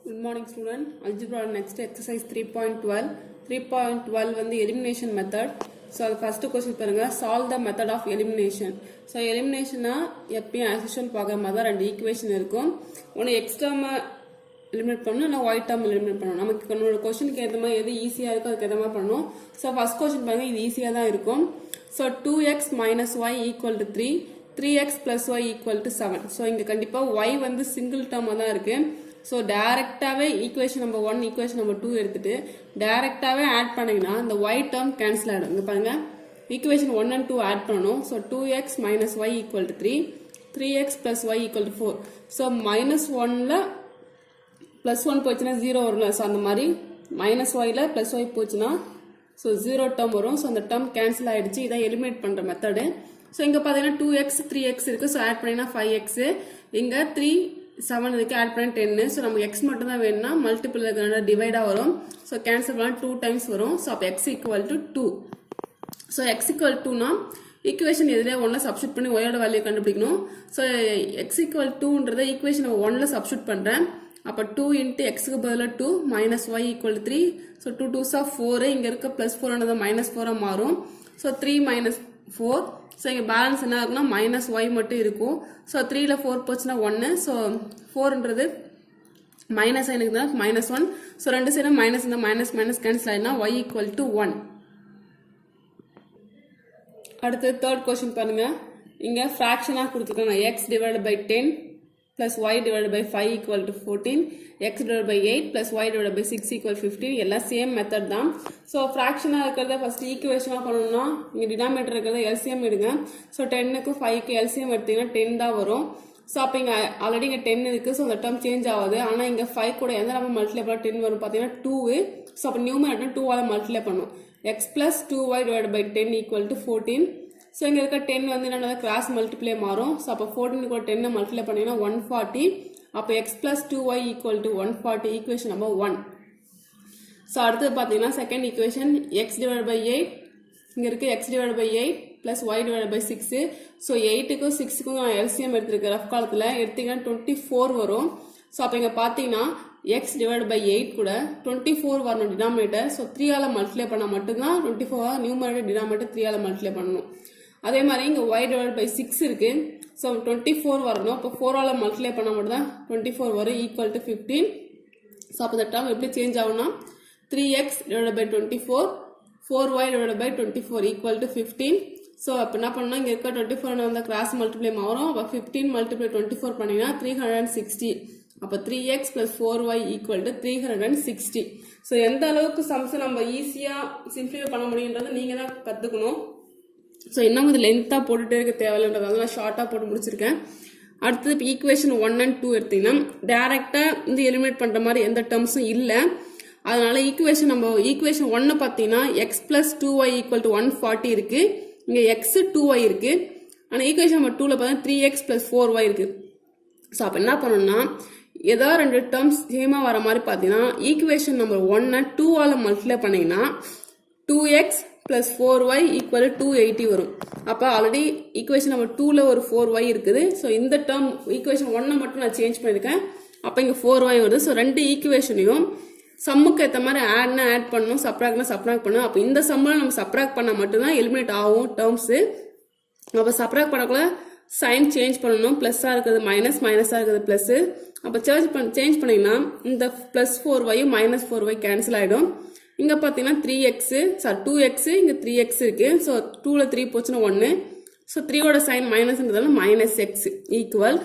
Good morning student. Algebra next exercise 3.12. 3.12 வந்து elimination method. So first question பாருங்க, solve the method of elimination. So elimination எப்பயும் as usual பார்க்குற மாதிரி ரெண்டு equation இருக்கும். ஒன்று x term eliminate பண்ணணும், இல்லை y term eliminate பண்ணணும். நமக்கு நம்மளோட கொஸ்டினுக்கு ஏற்ற மாதிரி எது ஈஸியாக இருக்கோ அதுக்கு ஏற்ற மாதிரி பண்ணணும். ஸோ ஃபர்ஸ்ட் கொஸ்டின் பாருங்க, இது ஈஸியாக தான் இருக்கும். So 2x minus y equal to 3, 3x plus y equal to 7. So இங்கே கண்டிப்பாக y வந்து சிங்கிள் டேர்மாக தான் இருக்கு. ஸோ டேரெக்டாகவே ஈக்குவேஷன் நம்பர் 1 ஈக்குவேஷன் நம்பர் 2 எடுத்துட்டு டேரெக்டாகவே ஆட் பண்ணிங்கன்னா இந்த y டேர்ம் கேன்சல் ஆகிடும். இங்கே பாருங்க, ஈக்குவேஷன் 1 and 2 ஆட் பண்ணணும். So 2x minus y equal to 3, 3x plus y equal to 4. So minus 1ல ப்ளஸ் 1 போச்சுன்னா 0 வரும்ல. ஸோ அந்த மாதிரி மைனஸ் ஒய்ல ப்ளஸ் ஒய் போச்சுன்னா ஸோ 0 டேர்ம் வரும். ஸோ அந்த டேர்ம் கேன்சல் ஆகிடுச்சு. இதான் எலிமினேட் பண்ணுற மெத்தடு. ஸோ இங்கே பார்த்தீங்கன்னா 2x 3x இருக்குது. ஸோ ஆட் பண்ணிங்கன்னா 5x. இங்கே 3 7 இதுக்கு ஆட் பண்ணி 10. ஸோ நமக்கு எக்ஸ் மட்டும் தான் வேணும்னா மல்டிபிள் இருக்கிறனால டிவைடாக வரும். ஸோ கேன்சல் பண்ணால் 2 டைம்ஸ் வரும். ஸோ அப்போ x equal to 2. So x equal டுனா ஈக்குவேஷன் எதிலே 1ல சப்ஸ்டியூட் பண்ணி ஒயோட வேல்யூ கண்டுபிடிக்கணும். ஸோ எக்ஸ் ஈக்குவல் 2ன்றதை ஈக்குவேஷன் 1ல சப்ஸ்டியூட் பண்ணுறேன். அப்போ 2 இன்ட்டு எக்ஸுக்கு பதிலாக 2 minus Y equal 3. So 2 2s 4. இங்கே இருக்க ப்ளஸ் 4 மைனஸ் 4 மாறும். So 3 minus 4. ஸோ இங்கே பேலன்ஸ் என்ன இருக்குன்னா மைனஸ் ஒய் மட்டும் இருக்கும். ஸோ 3ல 4 போச்சுன்னா 1. ஸோ 4ன்றது மைனஸ் எனக்கு தான் மைனஸ் 1. ஸோ ரெண்டு சைடும் மைனஸ் இந்த மைனஸ் மைனஸ் கேன்சல் ஆகினா ஒய் ஈக்குவல் டு 1. அடுத்து தேர்ட் கொஸ்டின் பாருங்க. இங்கே ஃப்ராக்ஷனாக கொடுத்துருக்காங்க. X divide by 10 plus y divided by 5 equal to 14, x divided by 8 plus y divided by 6 equal 15. எல்லாம் சேம் மெத்தட் தான். ஸோ ஃப்ராக்ஷனாக இருக்கிறத ஃபர்ஸ்ட் ஈக்குவேஷனாக பண்ணணும்னா இங்கே டினாமினேட்டர் இருக்கிறத எல்சிஎம் எடுங்க. ஸோ 10க்கு 5க்கு எல்சிஎம் எடுத்தீங்கன்னா 10 தான் வரும். ஸோ அப்போ இங்கே ஆல்ரெடி இங்கே 10 இருக்குது. ஸோ அந்த டேர்ம் சேஞ்ச் ஆகுது. ஆனால் இங்கே 5 கூட எந்த நம்ம மல்டிப்ளை பண்ணால் 10 வரும் பார்த்தீங்கன்னா 2. ஸோ அப்போ நியூமரேட்டர் 2ஆல் மல்டிப்ளை பண்ணும். X plus 2y divided by 10 equal to 14. So இங்கே இருக்க 10 வந்து என்னென்ன கிராஸ் மல்டிப்ளை மாறும். ஸோ அப்போ 14 கூட 10 மல்டிப்ளை பண்ணிங்கன்னா 140. அப்போ x plus 2y equal to 140 equation number 1. So அடுத்தது பார்த்தீங்கன்னா second equation x divide by 8. இங்கே இருக்குது x divide by 8 plus y divide by 6. So 8க்கும் 6க்கும் நான் எல்சிஎம் எடுத்திருக்கேன். ரஃப் காலத்தில் எடுத்தீங்கன்னா 24 வரும். ஸோ அப்போ இங்கே பார்த்தீங்கன்னா எக்ஸ் டிவைட் பை 8 கூட 24 வரணும் டினாமினேட்டர். ஸோ 3ஆல் மல்டிப்ளை பண்ணால் மட்டும்தான் 24 நியூமரேட்டர் டினாமினேட்டர் 3ஆல் மல்டிப்ளை பண்ணணும். அதே மாதிரி இங்கே y டிவைட் பை 6 இருக்கு. ஸோ 24 வரணும். அப்போ 4ஆல் மல்டிப்ளை பண்ணால் மட்டும் தான் 24 வரும் ஈக்குவல் டு 15. ஸோ அப்போ இந்த டேர்ம் எப்படி சேஞ்ச் ஆகும்னா 3x divide by 24, 4y divide by 24 equal to 15. So அப்போ என்ன பண்ணணும், இங்கே இருக்க 24 வந்து கிராஸ் மல்டிப்ளை மாறும். அப்போ 15 மல்டிப்ளை 24 பண்ணிங்கன்னா 360. அப்போ 3x plus 4y equal to 360. So எந்த அளவுக்கு சம்ஸை நம்ம ஈஸியாக சிம்பிளிஃபை பண்ண முடியுன்றது நீங்கள் தான் கற்றுக்கணும். ஸோ இன்னும் இது லென்த்தாக போட்டுகிட்டே இருக்க தேவையில்லைன்றதால நான் ஷார்ட்டாக போட்டு முடிச்சிருக்கேன். அடுத்தது இப்போ ஈக்குவேஷன் 1 and 2 எடுத்தீங்கன்னா டேரெக்டாக வந்து எலிமினேட் பண்ணுற மாதிரி எந்த டேர்ம்ஸும் இல்லை. அதனால ஈக்குவேஷன் 1 பார்த்தீங்கன்னா X plus 2y equal to 140 இருக்கு. இங்கே எக்ஸ் 2y இருக்கு. ஆனால் ஈக்குவேஷன் நம்பர் 2ல பார்த்தீங்கன்னா 3x plus 4y இருக்கு. ஸோ அப்போ என்ன பண்ணணும்னா ஏதாவது ரெண்டு டேர்ம்ஸ் சேமாக வர மாதிரி பார்த்தீங்கன்னா ஈக்குவேஷன் நம்பர் 1 2ஆல் மல்டிப்ளை பண்ணிங்கன்னா 2x plus 4y equal to 280 வரும். அப்போ ஆல்ரெடி ஈக்குவேஷன் நம்பர் 2ல ஒரு 4y இருக்குது. ஸோ இந்த டேர்ம் ஈக்குவேஷன் 1 மட்டும் நான் சேஞ்ச் பண்ணியிருக்கேன். அப்போ இங்கே 4y வருது. ஸோ ரெண்டு ஈக்குவேஷனையும் சம்முக்கு ஏற்ற மாதிரி ஆட்னா ஆட் பண்ணணும், சப்ராக்ட்னா சப்ராக்ட் பண்ணணும். அப்போ இந்த சம்மில் நம்ம சப்ராக்ட் பண்ணால் மட்டும்தான் எலிமினேட் ஆகும் டேர்ம்ஸு. அப்போ சப்ராக்ட் பண்ணக்குள்ள சைன் சேஞ்ச் பண்ணணும். ப்ளஸ்ஸாக இருக்கிறது மைனஸ், மைனஸாக இருக்கிறது ப்ளஸ்ஸு. அப்போ சேஞ்ச் பண்ணிங்கன்னா இந்த plus 4y minus 4y cancel ஆகிடும். இங்கே பார்த்தீங்கன்னா 3x 2x, இங்கே 3x இருக்கு. ஸோ 2ல 3 போச்சுன்னா 1. ஸோ 3யோட சைன் மைனஸ்ன்றதால மைனஸ் எக்ஸ் ஈக்குவல்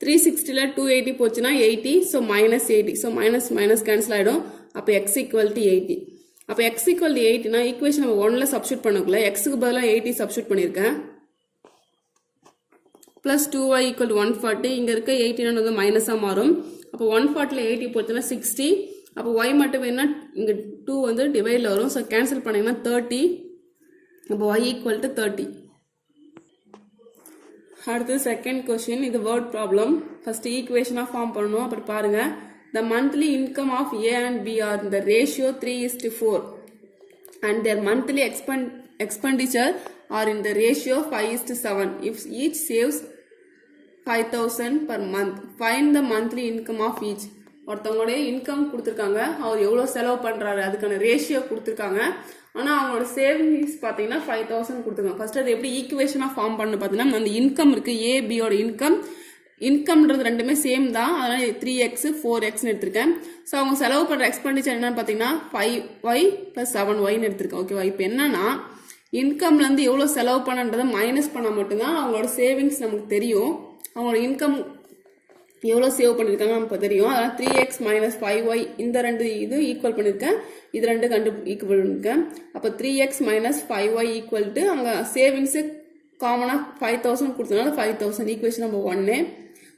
360ல 280 போச்சுன்னா 80. So minus 80. So minus minus cancel ஆகிடும். அப்போ எக்ஸ் ஈக்குவல் டு 80. அப்போ எக்ஸ் ஈக்குவல் டு 80னா ஈக்குவேஷன் நம்ம 1ல சப்ஸ்டியூட் பண்ணக்குள்ள எக்ஸுக்கு பதிலாக 80 சப்ஸ்டியூட் பண்ணியிருக்கேன். Plus 2y equal to 140. இங்கே இருக்க 80 வந்து மைனஸாக மாறும். அப்போ 140ல 80 போச்சுன்னா 60. அப்போ y மட்டும் வேணும்னா இங்கே 2 வந்து டிவைடில் வரும். ஸோ கேன்சல் பண்ணிங்கன்னா 30. அப்போ y ஈக்குவல் டு 30. அடுத்து செகண்ட் கொஸ்டின், இது வேர்ட் ப்ராப்ளம். ஃபர்ஸ்ட் ஈக்குவேஷனாக ஃபார்ம் பண்ணணும். அப்படி பாருங்க, the monthly income of A and B are in the ratio 3:4 and their monthly expenditure are in the ratio 5:7. If each saves 5,000 per month, find the monthly income of each. ஒருத்தவங்களுடைய income கொடுத்துருக்காங்க, அவர் எவ்வளோ செலவு பண்ணுறாரு அதுக்கான ratio கொடுத்துருக்காங்க. ஆனால் அவங்களோட சேவிங்ஸ் பார்த்தீங்கன்னா 5000 கொடுத்துருக்காங்க. ஃபர்ஸ்ட் அது எப்படி ஈக்குவேஷனாக ஃபார்ம் பண்ணு பார்த்தீங்கன்னா, அந்த இன்கம் இருக்குது, ஏபியோட இன்கம்ன்றது ரெண்டுமே சேம் தான். அதனால் 3x 4xன்னு எடுத்திருக்கேன். ஸோ அவங்க செலவு பண்ணுற எக்ஸ்பெண்டிச்சர் என்னன்னு பார்த்தீங்கன்னா 5y + 7yன்னு எடுத்திருக்கேன். ஓகேவா? இப்போ என்னன்னா இன்கம்லேருந்து எவ்வளோ செலவு பண்ணன்றதை மைனஸ் பண்ணால் மட்டும்தான் அவங்களோட சேவிங்ஸ் நமக்கு தெரியும். அவங்களோட இன்கம் எவ்வளோ சேவ் பண்ணியிருக்காங்க நமக்கு தெரியும். அதனால் 3x - 5y இந்த ரெண்டு இது ஈக்குவல் பண்ணியிருக்கேன். இது ரெண்டு ஈக்குவல் பண்ணியிருக்கேன். அப்போ 3x - 5y ஈக்குவல் டு அங்கே சேவிங்ஸு காமனாக 5000 கொடுத்தனால 5000 equation number 1.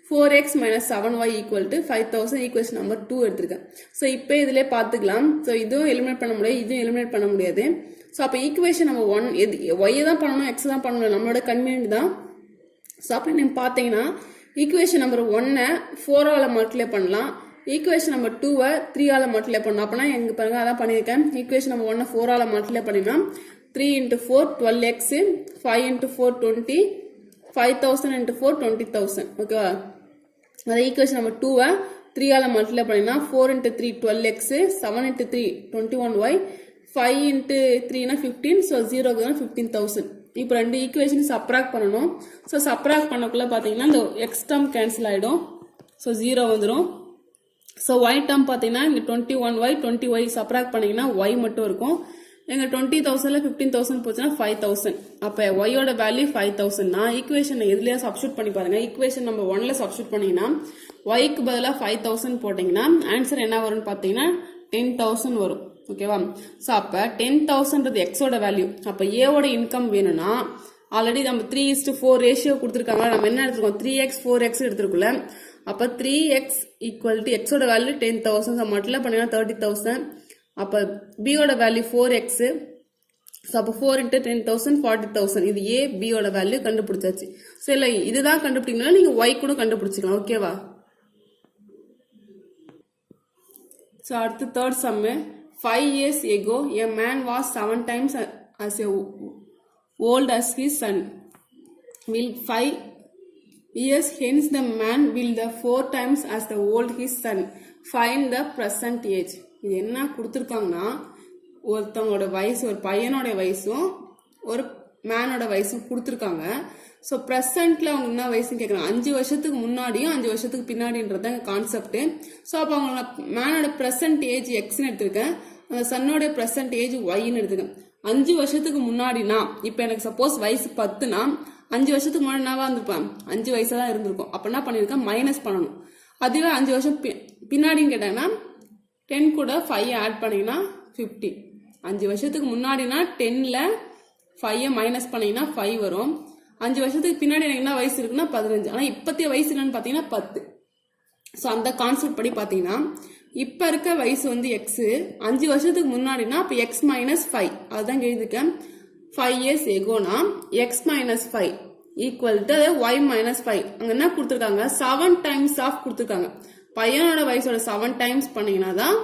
4x - 7y equal to 5000 equation number 2 எடுத்திருக்கேன். ஸோ இப்போ இதிலே பார்த்துக்கலாம். ஸோ இதுவும் எலிமினேட் பண்ண முடியாது, இதுவும் எலிமினேட் பண்ண முடியாது. ஸோ அப்போ ஈக்குவேஷன் நம்பர் 1 ஒய் தான் பண்ணணும், எக்ஸ் தான் பண்ணணும், நம்மளோட கன்வீனியன்ட் தான். ஸோ அப்போ நீங்கள் பார்த்தீங்கன்னா ஈக்குவேஷன் நம்பர் 1 4ஆல் மல்டிப்ளை பண்ணலாம், ஈக்குவேஷன் நம்பர் 2 3ஆல் மல்டிப்ளை பண்ணலாம். அப்போனா எங்க பாருங்க அதான் பண்ணியிருக்கேன். ஈக்குவேஷன் நம்பர் 1 4ஆல் மல்டிப்ளை பண்ணினா 3 × 4 12x, 5 × 4 20, 5000 × 4 20,000. ஓகேவா? அதை ஈக்குவேஷன் நம்பர் 2 3ஆல் மல்டிப்ளை பண்ணினா 4 × 3 12x, 7 × 3 21y, 5 × 3 15. ஸோ 0 15,000. இப்போ ரெண்டு ஈக்குவேஷன் சப்ராக்ட் பண்ணணும். ஸோ சப்ராக்ட் பண்ணக்குள்ள பார்த்தீங்கன்னா இந்த எக்ஸ் டேர்ம் கேன்சல் ஆகிடும். ஸோ 0 வந்துடும். ஸோ ஒய் டேர்ம் பார்த்தீங்கன்னா இங்கே 21y 20y சப்ராக்ட் பண்ணிங்கன்னா ஒய் மட்டும் இருக்கும். எங்கள் 20,000ல் 15,000 போச்சுன்னா 5,000. அப்போ ஒய்யோட வேல்யூ 5,000 தான். ஈக்குவேஷன் எதுலையா சப்ஸ்டியூட் பண்ணி பாருங்க. ஈக்குவேஷன் நம்பர் 1ல் சப்ஸ்டியூட் பண்ணீங்கன்னா ஒய்க்கு பதிலாக 5,000 போட்டிங்கன்னா ஆன்சர் என்ன வரும்னு பார்த்தீங்கன்னா 10,000 வரும். ஓகேவா? ஸோ அப்போ 10,000ன்றது எக்ஸோட வேல்யூ. அப்போ ஏவோட இன்கம் வேணும்னா ஆல்ரெடி நம்ம 3:4 ரேஷியோ கொடுத்துருக்காங்க. நம்ம என்ன எடுத்துருக்கோம்? 3x 4x எடுத்துருக்குள்ள. அப்போ 3x ஈக்குவல் டு எக்ஸோட வேல்யூ 10,000. ஸோ மல்டிப்ளை பண்ணிங்கன்னா 30,000. அப்போ பியோட வேல்யூ 4x. ஸோ அப்போ 4 × 10,000 40,000. இது ஏ பியோட வேல்யூ கண்டுபிடிச்சாச்சு. ஸோ இல்லை இதுதான் கண்டுபிடிக்கணும்னா நீங்கள் ஒய் கூட கண்டுபிடிச்சிக்கலாம். ஓகேவா? ஸோ அடுத்து third Jammu. 5 years ago, a man was 7 times as old as his son. Will 5 years hence the man will the 4 times as the old his son. Find the present age. இது என்ன கொடுத்துருக்காங்கன்னா ஒருத்தவங்களோட வயசு, ஒரு பையனோட வயசும் ஒரு மேனோட வயசும் கொடுத்துருக்காங்க. ஸோ ப்ரெசென்ட்ல அவங்க என்ன வயசுன்னு கேட்குறாங்க. 5 வருஷத்துக்கு முன்னாடியும் 5 வருஷத்துக்கு பின்னாடின்றது கான்செப்ட். ஸோ அப்போ அவங்களோட மேனோட ப்ரெசென்ட் ஏஜ் எக்ஸ்ன்னு எடுத்திருக்கேன், அந்த சன்னோட ப்ரெசென்ட் ஏஜ் ஒய்ன்னு எடுத்துக்கேன். 5 வருஷத்துக்கு முன்னாடினா இப்போ எனக்கு சப்போஸ் வயசு 10னா 5 வருஷத்துக்கு முன்னாடி என்னவா இருந்திருப்பேன்? 5 வயசா தான் இருந்திருக்கும். அப்போ என்ன பண்ணியிருக்கேன்? மைனஸ் பண்ணணும். அதுவே 5 வருஷம் பின்னாடின்னு கேட்டாங்கன்னா 10 கூட 5 ஆட் பண்ணிங்கன்னா 50. 5 வருஷத்துக்கு முன்னாடினா 10ல் 5 மைனஸ் பண்ணிங்கன்னா 5 வரும். 5 வருஷத்துக்கு பின்னாடி எனக்கு என்ன வயசு இருக்குன்னா 15. ஆனால் இப்போத்தைய வயசு என்னன்னு பார்த்தீங்கன்னா 10. ஸோ அந்த கான்செப்ட் படி பார்த்தீங்கன்னா இப்போ இருக்க வயசு வந்து எக்ஸு, 5 வருஷத்துக்கு முன்னாடினா இப்போ எக்ஸ் - 5 அதுதான் எழுதிருக்கேன். 5 years agoனா எக்ஸ் - 5 ஈக்குவல் டு ஒய் - 5. அங்கே என்ன கொடுத்துருக்காங்க? 7 டைம்ஸ் ஆஃப் கொடுத்துருக்காங்க. பையனோட வயசோட 7 டைம்ஸ் பண்ணீங்கன்னா தான்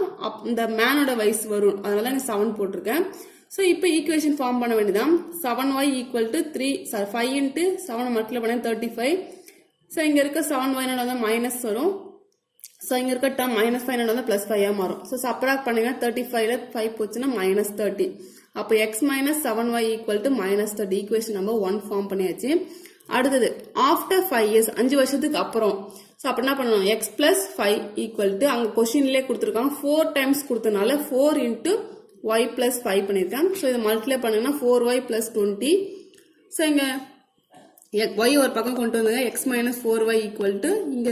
இந்த மேனோட வயசு வரும். அதனால இங்கே 7 போட்டிருக்கேன். ஸோ இப்போ ஈக்குவேஷன் ஃபார்ம் பண்ண வேண்டியதான். 7y ஈக்குவல் டு 5 × 7 மல்டிப்ளை பண்ண 35. ஸோ இங்கே இருக்க 7y வந்து மைனஸ் வரும். ஸோ இங்கே இருக்க டேர்ம் -5 வந்து +5 மாறும். ஸோ சப்ராக்ட் பண்ணுங்க. 35ல் 5 போச்சுன்னா -30. அப்போ x - 7y equal to -30. Equation number 1 form பண்ணியாச்சு. அடுத்தது ஆஃப்டர் 5 years 5 வருஷத்துக்கு அப்புறம். ஸோ அப்போ என்ன பண்ணணும்? எக்ஸ் + 5 ஈக்குவல் டு அங்கே கொஸ்டின்லேயே கொடுத்துருக்காங்க 4 டைம்ஸ் கொடுத்தனால 4 × y + 5 பண்ணியிருக்கேன். ஸோ இதை மல்டிப்ளை பண்ணுங்கன்னா 4y + 20. ஸோ இங்கே ஒய் ஒரு பக்கம் கொண்டு வந்தாங்க. எக்ஸ் - 4y ஈக்குவல் டு இங்கே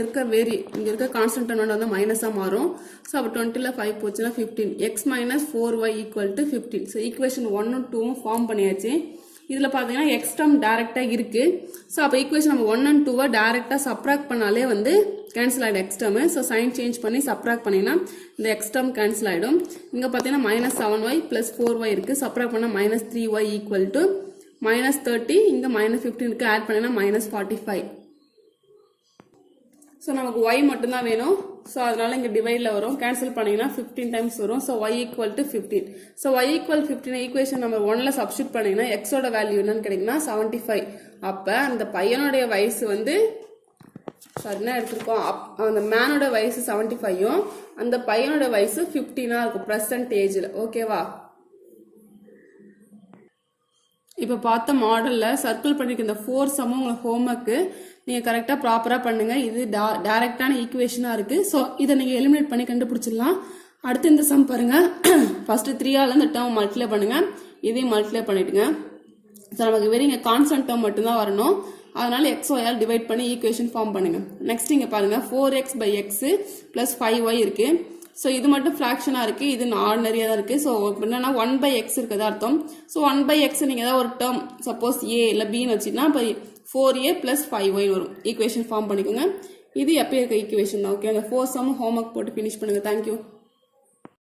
இருக்க கான்ஸ்டன்ட் வந்து மைனஸாக மாறும். ஸோ அப்போ 20ல் 5 போச்சுன்னா 15. X - 4y equal to 15. So equation 1ம் 2ம் ஃபார்ம் பண்ணியாச்சு. இதில் பார்த்தீங்கன்னா எக்ஸ் டேர்ம் டேரெக்டாக இருக்குது. ஸோ அப்போ ஈக்குவேஷன் நம்ம 1 and 2 டேரெக்டாக சப்ராக்ட் பண்ணாலே வந்து கேன்சல் ஆகிடும் x term. So sign change பண்ணி சப்ராக்ட் பண்ணிங்கன்னா இந்த எக்ஸ் டேர்ம் கேன்சல் ஆகிடும். இங்கே பார்த்தீங்கன்னா -7y + 4y இருக்குது. சப்ராக்ட் பண்ணால் -3y ஈக்குவல் டு -30. இங்கே -15 இருக்குது. ஆட் பண்ணினா -45. ஸோ நமக்கு y மட்டும்தான் வேணும். ஸோ அதனால இங்கே டிவைடில் வரும். கேன்சல் பண்ணிங்கன்னா 15 டைம்ஸ் வரும். So y equal to 15. So y equal 15 equation number 1ல் சப்ஸ்டியூட் பண்ணிங்கன்னா எக்ஸோட வேல்யூ என்னன்னு கிடைக்குன்னா 75. அப்போ அந்த பையனுடைய வயசு வந்து என்ன எடுத்திருக்கோம், அந்த மேனோட வயசு 75ம் அந்த பையனோட வயசு 15 இருக்கும் ப்ரெசன்டேஜில். ஓகேவா? இப்போ பார்த்த மாடலில் சர்க்கிள் பண்ணிருக்க இந்த 4 சம்மும் உங்களுக்கு ஹோம்ஒர்க்கு நீங்கள் கரெக்டாக ப்ராப்பராக பண்ணுங்கள். இது டைரக்டான ஈக்குவேஷனாக இருக்குது. ஸோ இதை நீங்கள் எலிமினேட் பண்ணி கண்டுபிடிச்சிடலாம். அடுத்து இந்த சம் பாருங்கள். ஃபஸ்ட்டு 3ஆல் இந்த டேர்ம் மல்டிப்ளை பண்ணுங்கள், இதையும் மல்டிப்ளை பண்ணிவிடுங்க. ஸோ நமக்கு வெறும் இங்கே கான்ஸ்டன்ட் டேர்ம் மட்டும்தான் வரணும். அதனால XYஆல் டிவைட் பண்ணி ஈக்குவேஷன் ஃபார்ம் பண்ணுங்க. நெக்ஸ்ட் இங்கே பாருங்க 4x/x + 5y இருக்கு. ஸோ இது மட்டும் ஃப்ராக்ஷனாக இருக்கு, இது ஆர்டினரியாக தான் இருக்கு. ஸோ என்னன்னா 1/x இருக்கிறதா அர்த்தம். ஸோ 1/x நீங்கள் ஏதாவது ஒரு டேர்ம் சப்போஸ் a இல்லை பின்னு வச்சுன்னா இப்போ 4a + 5y வரும். ஈக்குவேஷன் ஃபார்ம் பண்ணிக்கோங்க. இது எப்போ இருக்க ஈக்குவேஷன் தான். ஓகே, அந்த 4 சம் ஹோம்ஒர்க் போட்டு ஃபினிஷ் பண்ணுங்க. தேங்க்யூ.